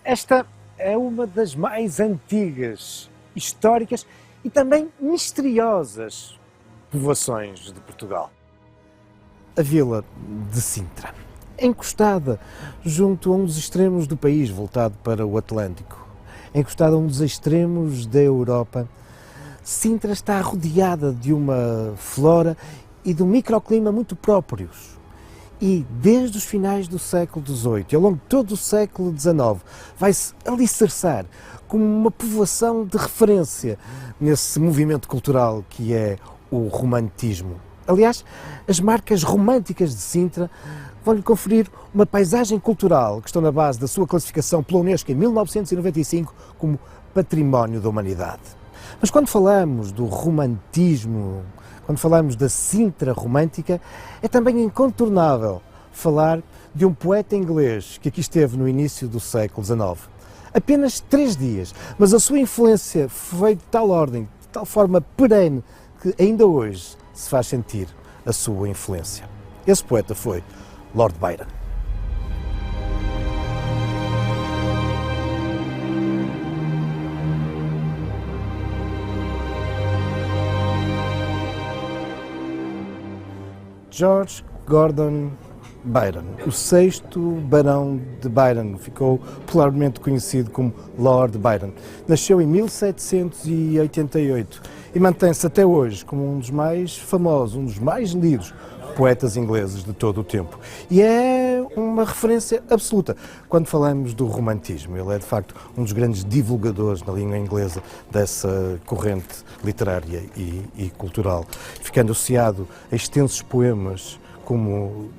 Esta é uma das mais antigas, históricas e também misteriosas povoações de Portugal. A vila de Sintra, encostada junto a um dos extremos do país, voltado para o Atlântico, encostada a um dos extremos da Europa, Sintra está rodeada de uma flora e de um microclima muito próprios. E desde os finais do século XVIII e ao longo de todo o século XIX vai-se alicerçar como uma povoação de referência nesse movimento cultural que é o romantismo. Aliás, as marcas românticas de Sintra vão-lhe conferir uma paisagem cultural que estão na base da sua classificação pela Unesco em 1995 como Património da Humanidade. Mas quando falamos do romantismo, quando falamos da Sintra romântica, é também incontornável falar de um poeta inglês que aqui esteve no início do século XIX. Apenas 3 dias, mas a sua influência foi de tal ordem, de tal forma perene, que ainda hoje se faz sentir a sua influência. Esse poeta foi Lord Byron. George Gordon Byron, o 6º Barão de Byron, ficou popularmente conhecido como Lord Byron. Nasceu em 1788 e mantém-se até hoje como um dos mais famosos, um dos mais lidos poetas ingleses de todo o tempo. E é uma referência absoluta quando falamos do romantismo. Ele é, de facto, um dos grandes divulgadores na língua inglesa dessa corrente literária e cultural, ficando associado a extensos poemas como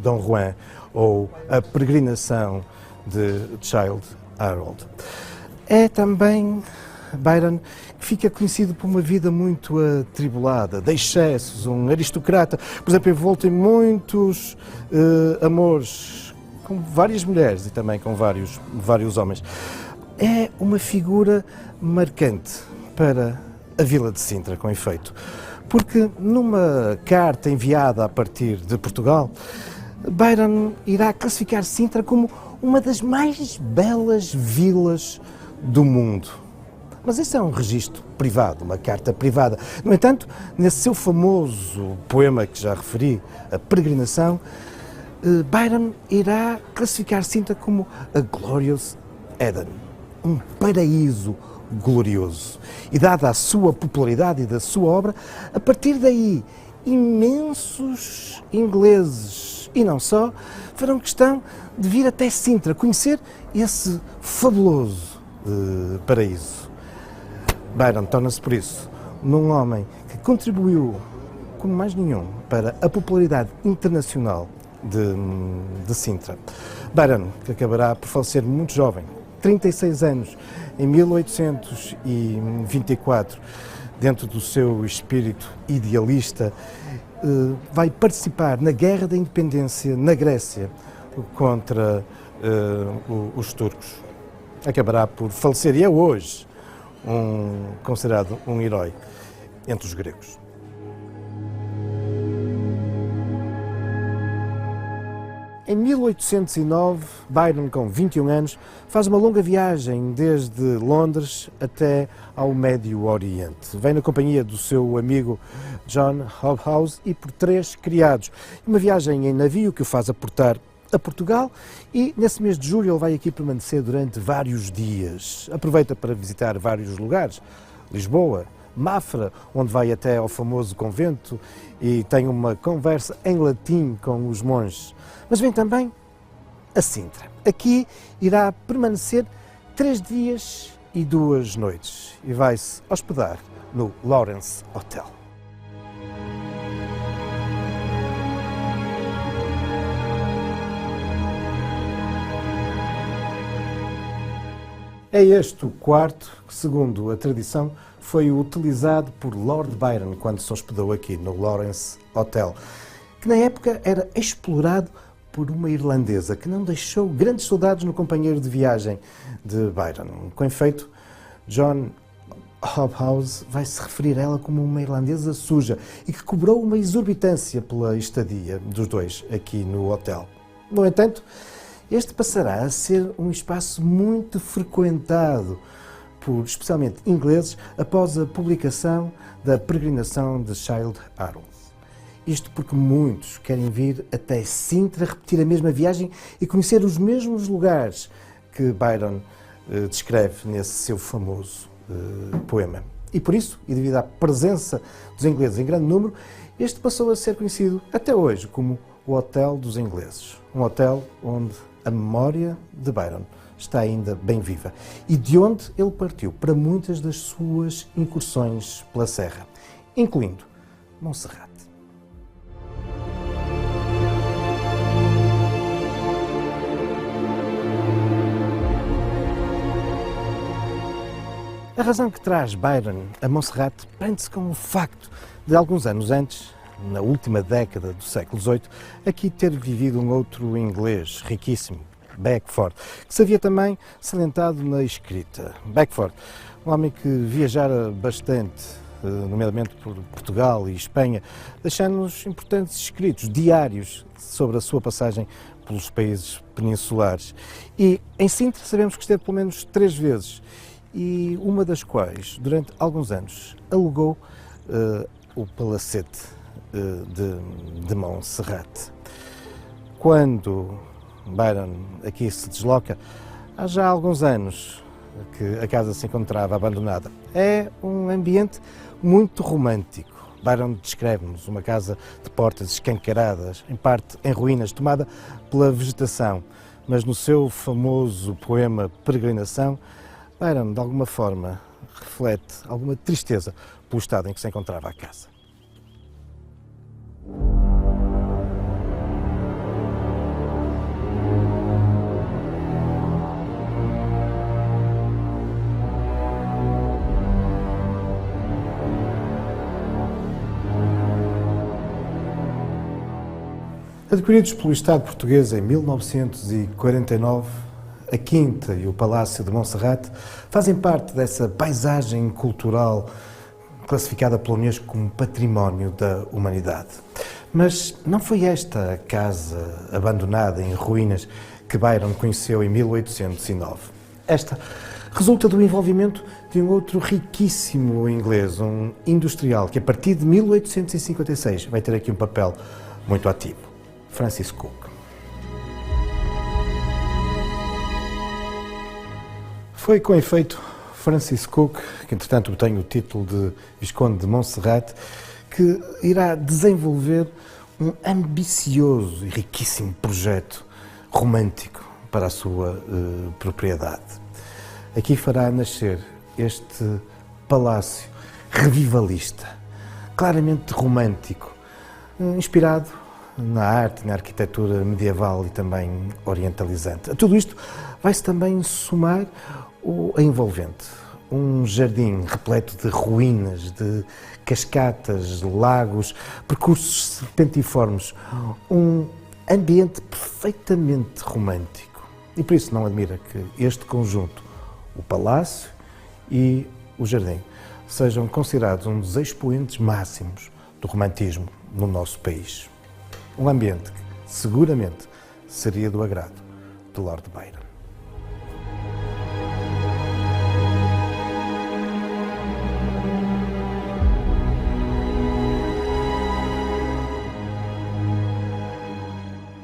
Dom Juan ou A Peregrinação de Childe Harold. É também Byron que fica conhecido por uma vida muito atribulada, de excessos, um aristocrata, por exemplo, envolto em muitos amores com várias mulheres e também com vários homens. É uma figura marcante para a vila de Sintra, com efeito, porque numa carta enviada a partir de Portugal, Byron irá classificar Sintra como uma das mais belas vilas do mundo. Mas isso é um registro privado, uma carta privada. No entanto, nesse seu famoso poema que já referi, A Peregrinação, Byron irá classificar Sintra como a Glorious Eden, um paraíso glorioso. E dada a sua popularidade e da sua obra, a partir daí, imensos ingleses, e não só, farão questão de vir até Sintra, conhecer esse fabuloso paraíso. Byron torna-se, por isso, num homem que contribuiu, como mais nenhum, para a popularidade internacional de Sintra. Byron, que acabará por falecer muito jovem, 36 anos, em 1824, dentro do seu espírito idealista, vai participar na Guerra da Independência na Grécia contra os turcos. Acabará por falecer e é hoje considerado um herói entre os gregos. Em 1809, Byron, com 21 anos, faz uma longa viagem desde Londres até ao Médio Oriente. Vem na companhia do seu amigo John Hobhouse e por 3 criados. Uma viagem em navio que o faz aportar a Portugal e nesse mês de julho ele vai aqui permanecer durante vários dias. Aproveita para visitar vários lugares, Lisboa, Mafra, onde vai até ao famoso convento e tem uma conversa em latim com os monges. Mas vem também a Sintra. Aqui irá permanecer 3 dias e 2 noites e vai-se hospedar no Lawrence Hotel. É este o quarto que, segundo a tradição, foi utilizado por Lord Byron quando se hospedou aqui no Lawrence Hotel, que na época era explorado por uma irlandesa que não deixou grandes saudades no companheiro de viagem de Byron. Com efeito, John Hobhouse vai se referir a ela como uma irlandesa suja e que cobrou uma exorbitância pela estadia dos dois aqui no hotel. No entanto, este passará a ser um espaço muito frequentado por especialmente ingleses após a publicação da Peregrinação de Childe Harold. Isto porque muitos querem vir até Sintra, repetir a mesma viagem e conhecer os mesmos lugares que Byron descreve nesse seu famoso poema. E por isso, e devido à presença dos ingleses em grande número, este passou a ser conhecido até hoje como o Hotel dos Ingleses. Um hotel onde a memória de Byron está ainda bem viva e de onde ele partiu para muitas das suas incursões pela Serra, incluindo Monserrate. A razão que traz Byron a Monserrate prende-se com o facto de, alguns anos antes, na última década do século XVIII, aqui ter vivido um outro inglês riquíssimo, Beckford, que se havia também salientado na escrita. Beckford, um homem que viajara bastante, nomeadamente por Portugal e Espanha, deixando-nos importantes escritos diários sobre a sua passagem pelos países peninsulares. E em Sintra sabemos que esteve pelo menos 3 vezes, e uma das quais, durante alguns anos, alugou o palacete de Monserrate. Quando Byron aqui se desloca, há já alguns anos que a casa se encontrava abandonada. É um ambiente muito romântico. Byron descreve-nos uma casa de portas escancaradas, em parte em ruínas, tomada pela vegetação, mas no seu famoso poema Peregrinação, Byron, de alguma forma, reflete alguma tristeza pelo estado em que se encontrava a casa. Adquiridos pelo Estado português em 1949, a Quinta e o Palácio de Monserrate fazem parte dessa paisagem cultural classificada pela Unesco como Património da Humanidade. Mas não foi esta a casa abandonada em ruínas que Byron conheceu em 1809. Esta resulta do envolvimento de um outro riquíssimo inglês, um industrial, que a partir de 1856 vai ter aqui um papel muito ativo, Francis Cook. Foi com efeito Francis Cook, que entretanto obtém o título de Visconde de Monserrate, que irá desenvolver um ambicioso e riquíssimo projeto romântico para a sua propriedade. Aqui fará nascer este palácio revivalista, claramente romântico, inspirado na arte, na arquitetura medieval e também orientalizante. A tudo isto vai-se também somar a envolvente, um jardim repleto de ruínas, de cascatas, lagos, percursos serpentiformes, um ambiente perfeitamente romântico. E por isso não admira que este conjunto, o palácio e o jardim, sejam considerados um dos expoentes máximos do romantismo no nosso país. Um ambiente que seguramente seria do agrado de Lord Byron.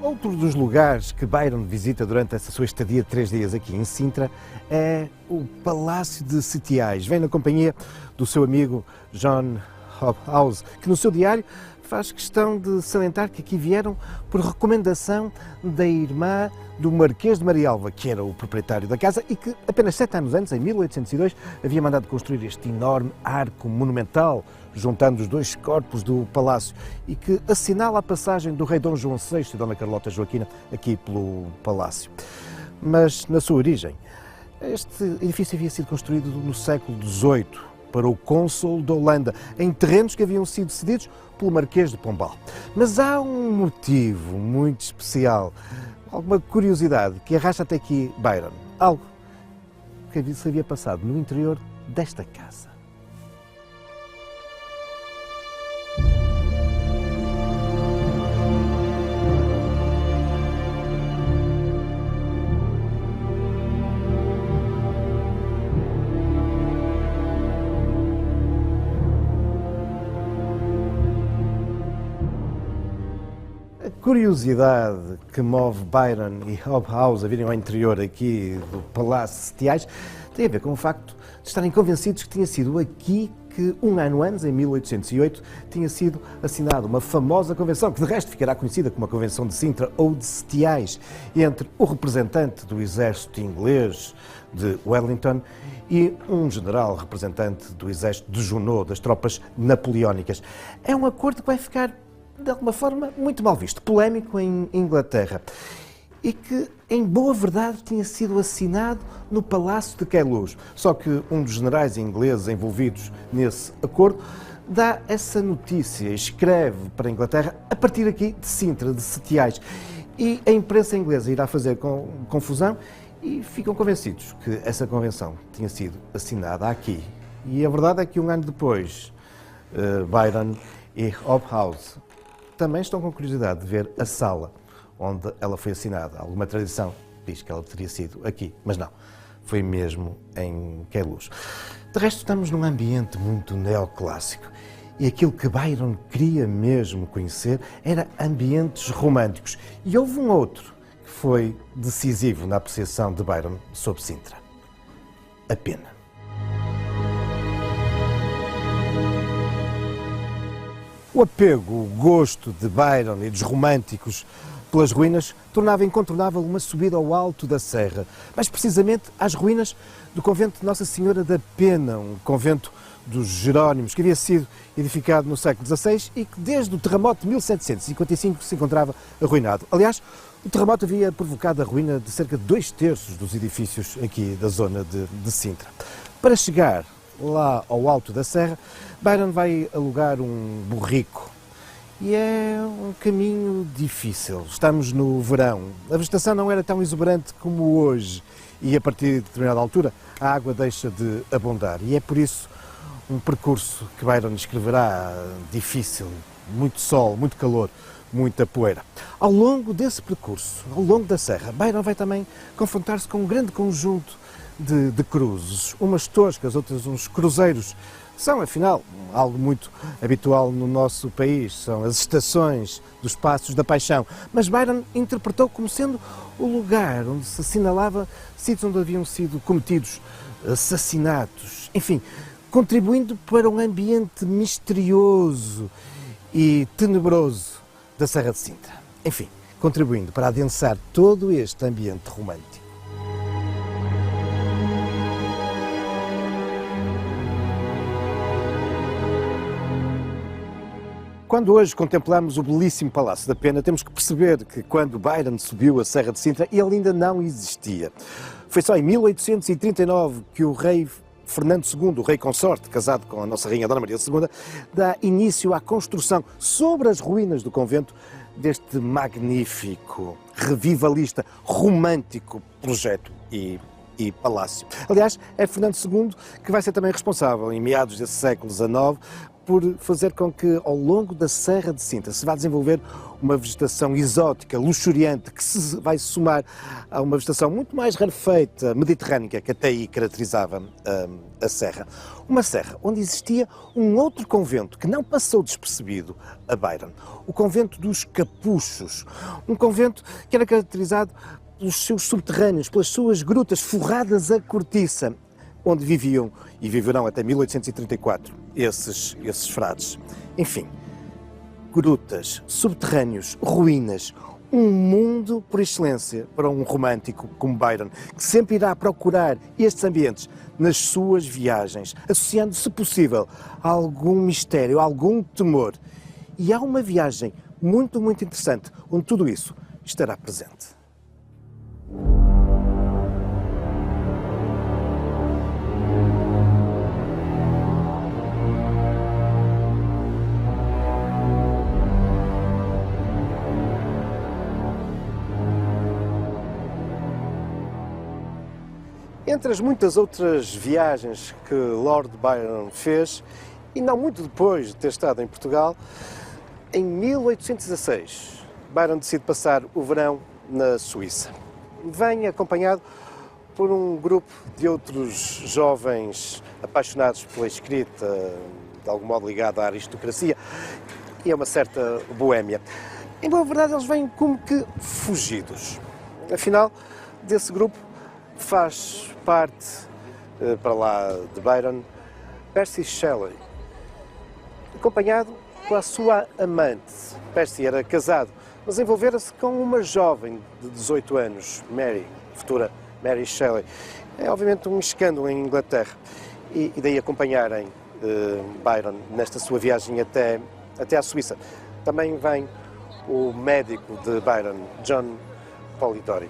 Outro dos lugares que Byron visita durante essa sua estadia de 3 dias aqui em Sintra é o Palácio de Setiais. Vem na companhia do seu amigo John Hobhouse, que no seu diário faz questão de salientar que aqui vieram por recomendação da irmã do Marquês de Marialva, que era o proprietário da casa e que apenas 7 anos antes, em 1802, havia mandado construir este enorme arco monumental, juntando os 2 corpos do palácio e que assinala a passagem do rei Dom João VI e Dona Carlota Joaquina aqui pelo palácio. Mas, na sua origem, este edifício havia sido construído no século XVIII para o cônsul da Holanda, em terrenos que haviam sido cedidos pelo Marquês de Pombal. Mas há um motivo muito especial, alguma curiosidade que arrasta até aqui Byron, algo que se havia passado no interior desta casa. curiosidade que move Byron e Hobhouse a virem ao interior aqui do Palácio de Setiais tem a ver com o facto de estarem convencidos que tinha sido aqui que, um ano antes, em 1808, tinha sido assinada uma famosa convenção, que de resto ficará conhecida como a Convenção de Sintra ou de Setiais, entre o representante do exército inglês de Wellington e um general representante do exército de Junot, das tropas napoleónicas. É um acordo que vai ficar, de alguma forma, muito mal visto, polémico em Inglaterra, e que, em boa verdade, tinha sido assinado no Palácio de Queluz. Só que um dos generais ingleses envolvidos nesse acordo dá essa notícia, escreve para a Inglaterra, a partir aqui de Sintra, de Setiais. E a imprensa inglesa irá fazer confusão e ficam convencidos que essa convenção tinha sido assinada aqui. E a verdade é que, um ano depois, Byron e Hobhouse também estão com curiosidade de ver a sala onde ela foi assinada. Alguma tradição diz que ela teria sido aqui, mas não, foi mesmo em Queluz. De resto, estamos num ambiente muito neoclássico e aquilo que Byron queria mesmo conhecer era ambientes românticos. E houve um outro que foi decisivo na apreciação de Byron sobre Sintra: a pena. O apego, o gosto de Byron e dos românticos pelas ruínas tornava incontornável uma subida ao alto da serra, mais precisamente às ruínas do convento de Nossa Senhora da Pena, um convento dos Jerónimos, que havia sido edificado no século XVI e que desde o terremoto de 1755 se encontrava arruinado. Aliás, o terremoto havia provocado a ruína de cerca de 2/3 dos edifícios aqui da zona de Sintra. Para chegar lá ao alto da serra, Byron vai alugar um burrico. E é um caminho difícil. Estamos no verão. A vegetação não era tão exuberante como hoje e, a partir de determinada altura, a água deixa de abundar. E é por isso um percurso que Byron escreverá difícil, muito sol, muito calor, muita poeira. Ao longo desse percurso, ao longo da serra, Byron vai também confrontar-se com um grande conjunto de cruzes, umas toscas, outras uns cruzeiros. São, afinal, algo muito habitual no nosso país, são as estações dos Passos da Paixão. Mas Byron interpretou como sendo o lugar onde se assinalava sítios onde haviam sido cometidos assassinatos, enfim, contribuindo para um ambiente misterioso e tenebroso da Serra de Sintra. Enfim, contribuindo para adensar todo este ambiente romântico. Quando hoje contemplamos o belíssimo Palácio da Pena, temos que perceber que quando Byron subiu a Serra de Sintra, ele ainda não existia. Foi só em 1839 que o rei Fernando II, o rei consorte, casado com a nossa rainha Dona Maria II, dá início à construção sobre as ruínas do convento deste magnífico, revivalista, romântico projeto e palácio. Aliás, é Fernando II que vai ser também responsável, em meados desse século XIX, por fazer com que, ao longo da Serra de Sintra, se vá desenvolver uma vegetação exótica, luxuriante, que se vai somar a uma vegetação muito mais rarefeita, mediterrânica, que até aí caracterizava a serra. Uma serra onde existia um outro convento que não passou despercebido a Byron, o convento dos Capuchos, um convento que era caracterizado pelos seus subterrâneos, pelas suas grutas forradas a cortiça, onde viviam e viverão até 1834 esses frades. Enfim, grutas, subterrâneos, ruínas, um mundo por excelência para um romântico como Byron, que sempre irá procurar estes ambientes nas suas viagens, associando, se possível, a algum mistério, a algum temor. E há uma viagem muito, muito interessante, onde tudo isso estará presente. Entre as muitas outras viagens que Lord Byron fez, e não muito depois de ter estado em Portugal, em 1816, Byron decide passar o verão na Suíça. Vem acompanhado por um grupo de outros jovens apaixonados pela escrita, de algum modo ligado à aristocracia, e a uma certa boémia. Em boa verdade, eles vêm como que fugidos. Afinal, desse grupo faz parte, para lá de Byron, Percy Shelley, acompanhado com a sua amante. Percy era casado, mas envolvera-se com uma jovem de 18 anos, Mary, futura Mary Shelley. É obviamente um escândalo em Inglaterra. E daí acompanharem Byron nesta sua viagem até à Suíça. Também vem o médico de Byron, John Polidori.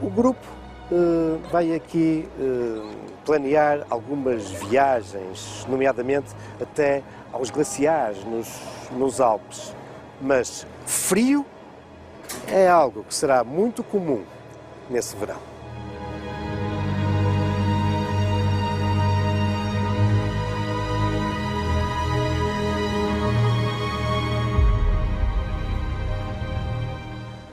O grupo vai aqui planear algumas viagens, nomeadamente até aos glaciares nos Alpes. Mas frio é algo que será muito comum nesse verão.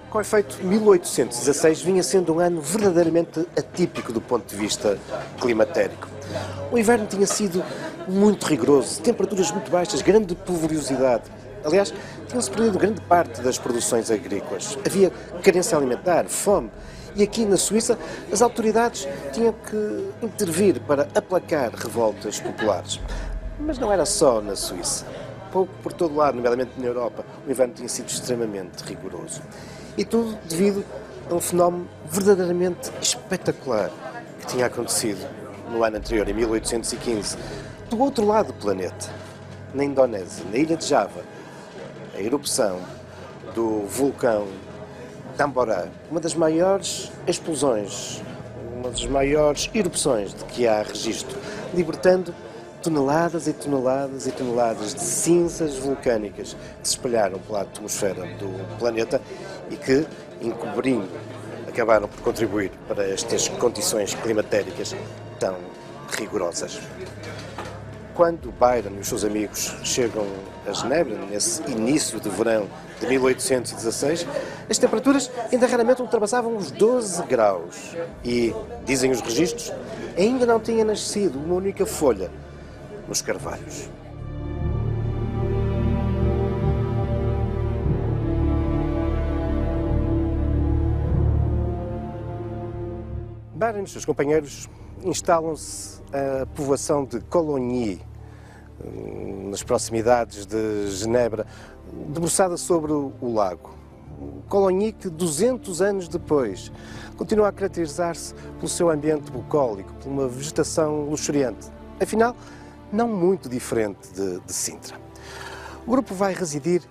Com efeito, 1816 vinha sendo um ano verdadeiramente atípico do ponto de vista climatérico. O inverno tinha sido muito rigoroso, temperaturas muito baixas, grande pluviosidade. Aliás, tinham-se perdido grande parte das produções agrícolas. Havia carência alimentar, fome. E aqui na Suíça, as autoridades tinham que intervir para aplacar revoltas populares. Mas não era só na Suíça. Pouco por todo lado, nomeadamente na Europa, o inverno tinha sido extremamente rigoroso. E tudo devido a um fenómeno verdadeiramente espetacular que tinha acontecido no ano anterior, em 1815, do outro lado do planeta, na Indonésia, na ilha de Java, a erupção do vulcão Tambora, uma das maiores explosões, uma das maiores erupções de que há registro, libertando toneladas e toneladas e toneladas de cinzas vulcânicas que se espalharam pela atmosfera do planeta e que, encobrindo, acabaram por contribuir para estas condições climatéricas tão rigorosas. Quando Byron e os seus amigos chegam a Genebra, nesse início de verão de 1816, as temperaturas ainda raramente ultrapassavam os 12 graus e, dizem os registros, ainda não tinha nascido uma única folha nos carvalhos. Byron e os seus companheiros instalam-se a povoação de Cologny, nas proximidades de Genebra, debruçada sobre o lago. Cologny que 200 anos depois continua a caracterizar-se pelo seu ambiente bucólico, por uma vegetação luxuriante. Afinal, não muito diferente de Sintra. O grupo vai residir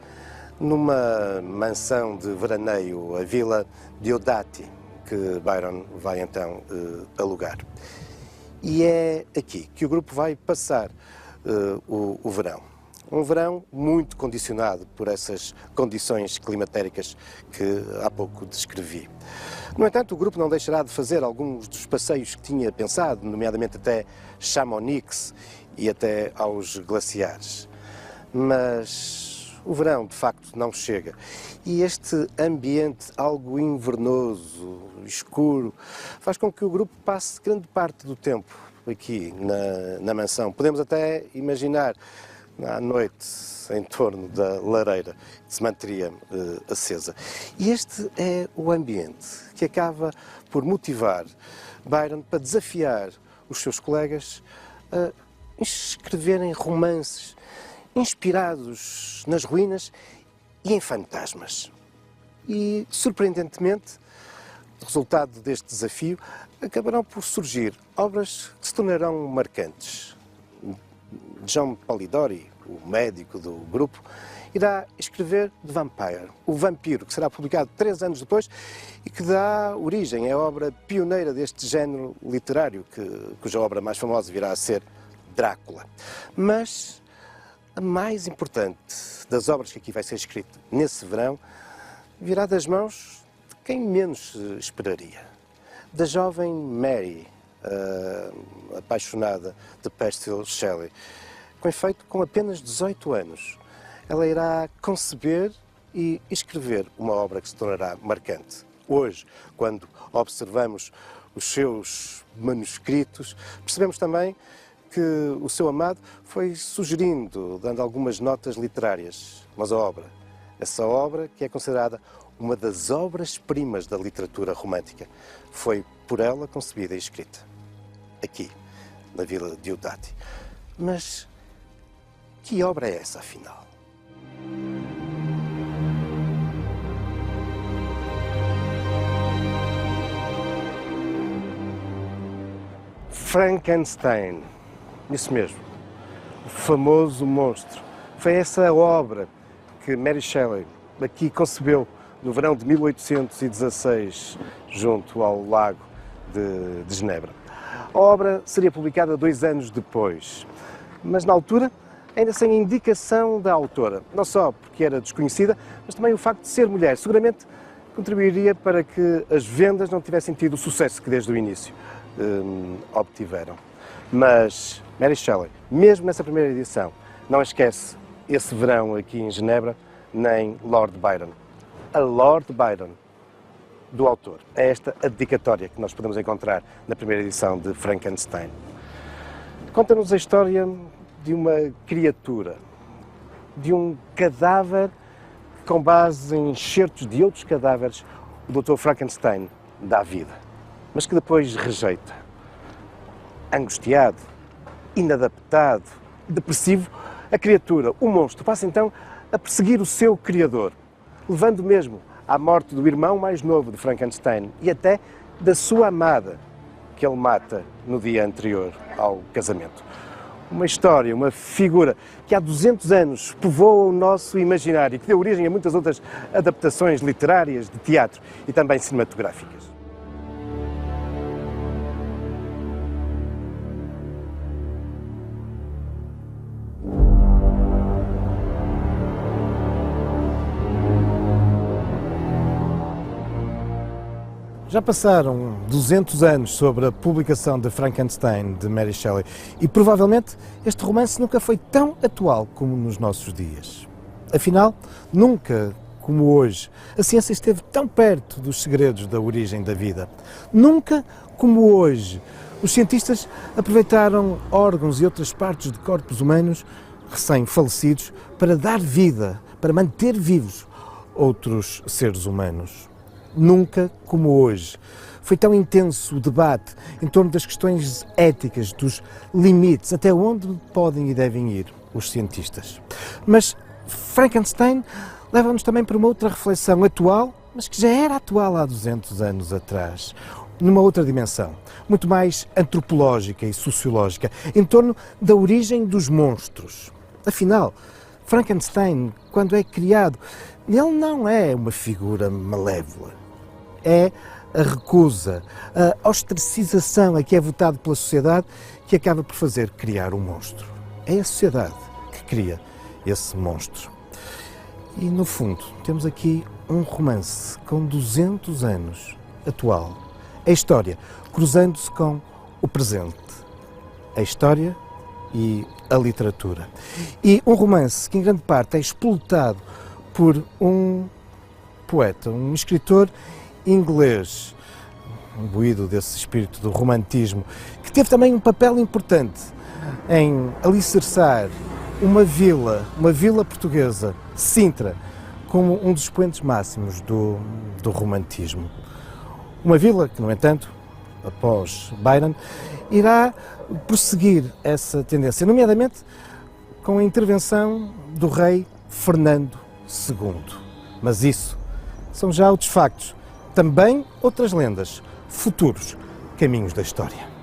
numa mansão de veraneio, a Vila Diodati, que Byron vai então alugar. E é aqui que o grupo vai passar o verão. Um verão muito condicionado por essas condições climatéricas que há pouco descrevi. No entanto, o grupo não deixará de fazer alguns dos passeios que tinha pensado, nomeadamente até Chamonix e até aos glaciares. Mas o verão, de facto, não chega. E este ambiente algo invernoso, escuro, faz com que o grupo passe grande parte do tempo aqui na mansão. Podemos até imaginar à noite, em torno da lareira, que se manteria acesa. E este é o ambiente que acaba por motivar Byron para desafiar os seus colegas a escreverem romances inspirados nas ruínas e em fantasmas. E, surpreendentemente, resultado deste desafio, acabarão por surgir obras que se tornarão marcantes. John Polidori, o médico do grupo, irá escrever The Vampire, o Vampiro, que será publicado 3 anos depois e que dá origem à obra pioneira deste género literário, cuja obra mais famosa virá a ser Drácula. Mas a mais importante das obras que aqui vai ser escrita nesse verão virá das mãos de quem menos esperaria. Da jovem Mary, apaixonada de Percy Shelley. Com efeito, com apenas 18 anos, ela irá conceber e escrever uma obra que se tornará marcante. Hoje, quando observamos os seus manuscritos, percebemos também que o seu amado foi sugerindo, dando algumas notas literárias, mas a obra Essa obra que é considerada uma das obras-primas da literatura romântica foi por ela concebida e escrita, aqui, na Vila Diodati. Mas que obra é essa, afinal? Frankenstein, isso mesmo, o famoso monstro. Foi essa obra que Mary Shelley aqui concebeu no verão de 1816, junto ao lago de Genebra. A obra seria publicada 2 anos depois, mas na altura ainda sem indicação da autora, não só porque era desconhecida, mas também o facto de ser mulher. Seguramente contribuiria para que as vendas não tivessem tido o sucesso que desde o início obtiveram. Mas Mary Shelley, mesmo nessa primeira edição, não esquece esse verão aqui em Genebra, nem Lord Byron. A Lord Byron, do autor. É esta a dedicatória que nós podemos encontrar na primeira edição de Frankenstein. Conta-nos a história de uma criatura, de um cadáver que, com base em enxertos de outros cadáveres, o Dr. Frankenstein dá vida, mas que depois rejeita. Angustiado, inadaptado, depressivo, a criatura, o monstro, passa então a perseguir o seu criador, levando mesmo à morte do irmão mais novo de Frankenstein e até da sua amada, que ele mata no dia anterior ao casamento. Uma história, uma figura que há 200 anos povoa o nosso imaginário e que deu origem a muitas outras adaptações literárias, de teatro e também cinematográficas. Já passaram 200 anos sobre a publicação de Frankenstein, de Mary Shelley, e provavelmente este romance nunca foi tão atual como nos nossos dias. Afinal, nunca, como hoje, a ciência esteve tão perto dos segredos da origem da vida. Nunca, como hoje, os cientistas aproveitaram órgãos e outras partes de corpos humanos recém-falecidos para dar vida, para manter vivos outros seres humanos. Nunca, como hoje, foi tão intenso o debate em torno das questões éticas, dos limites, até onde podem e devem ir os cientistas. Mas Frankenstein leva-nos também para uma outra reflexão atual, mas que já era atual há 200 anos atrás, numa outra dimensão, muito mais antropológica e sociológica, em torno da origem dos monstros. Afinal, Frankenstein, quando é criado, ele não é uma figura malévola. É a recusa, a ostracização a que é votado pela sociedade que acaba por fazer criar um monstro. É a sociedade que cria esse monstro. E, no fundo, temos aqui um romance com 200 anos, atual. A história cruzando-se com o presente. A história e a literatura. E um romance que, em grande parte, é explotado por um poeta, um escritor inglês, imbuído desse espírito do romantismo, que teve também um papel importante em alicerçar uma vila portuguesa, Sintra, como um dos expoentes máximos do romantismo. Uma vila que, no entanto, após Byron, irá prosseguir essa tendência, nomeadamente com a intervenção do rei Fernando II. Mas isso são já outros factos, também outras lendas, futuros caminhos da história.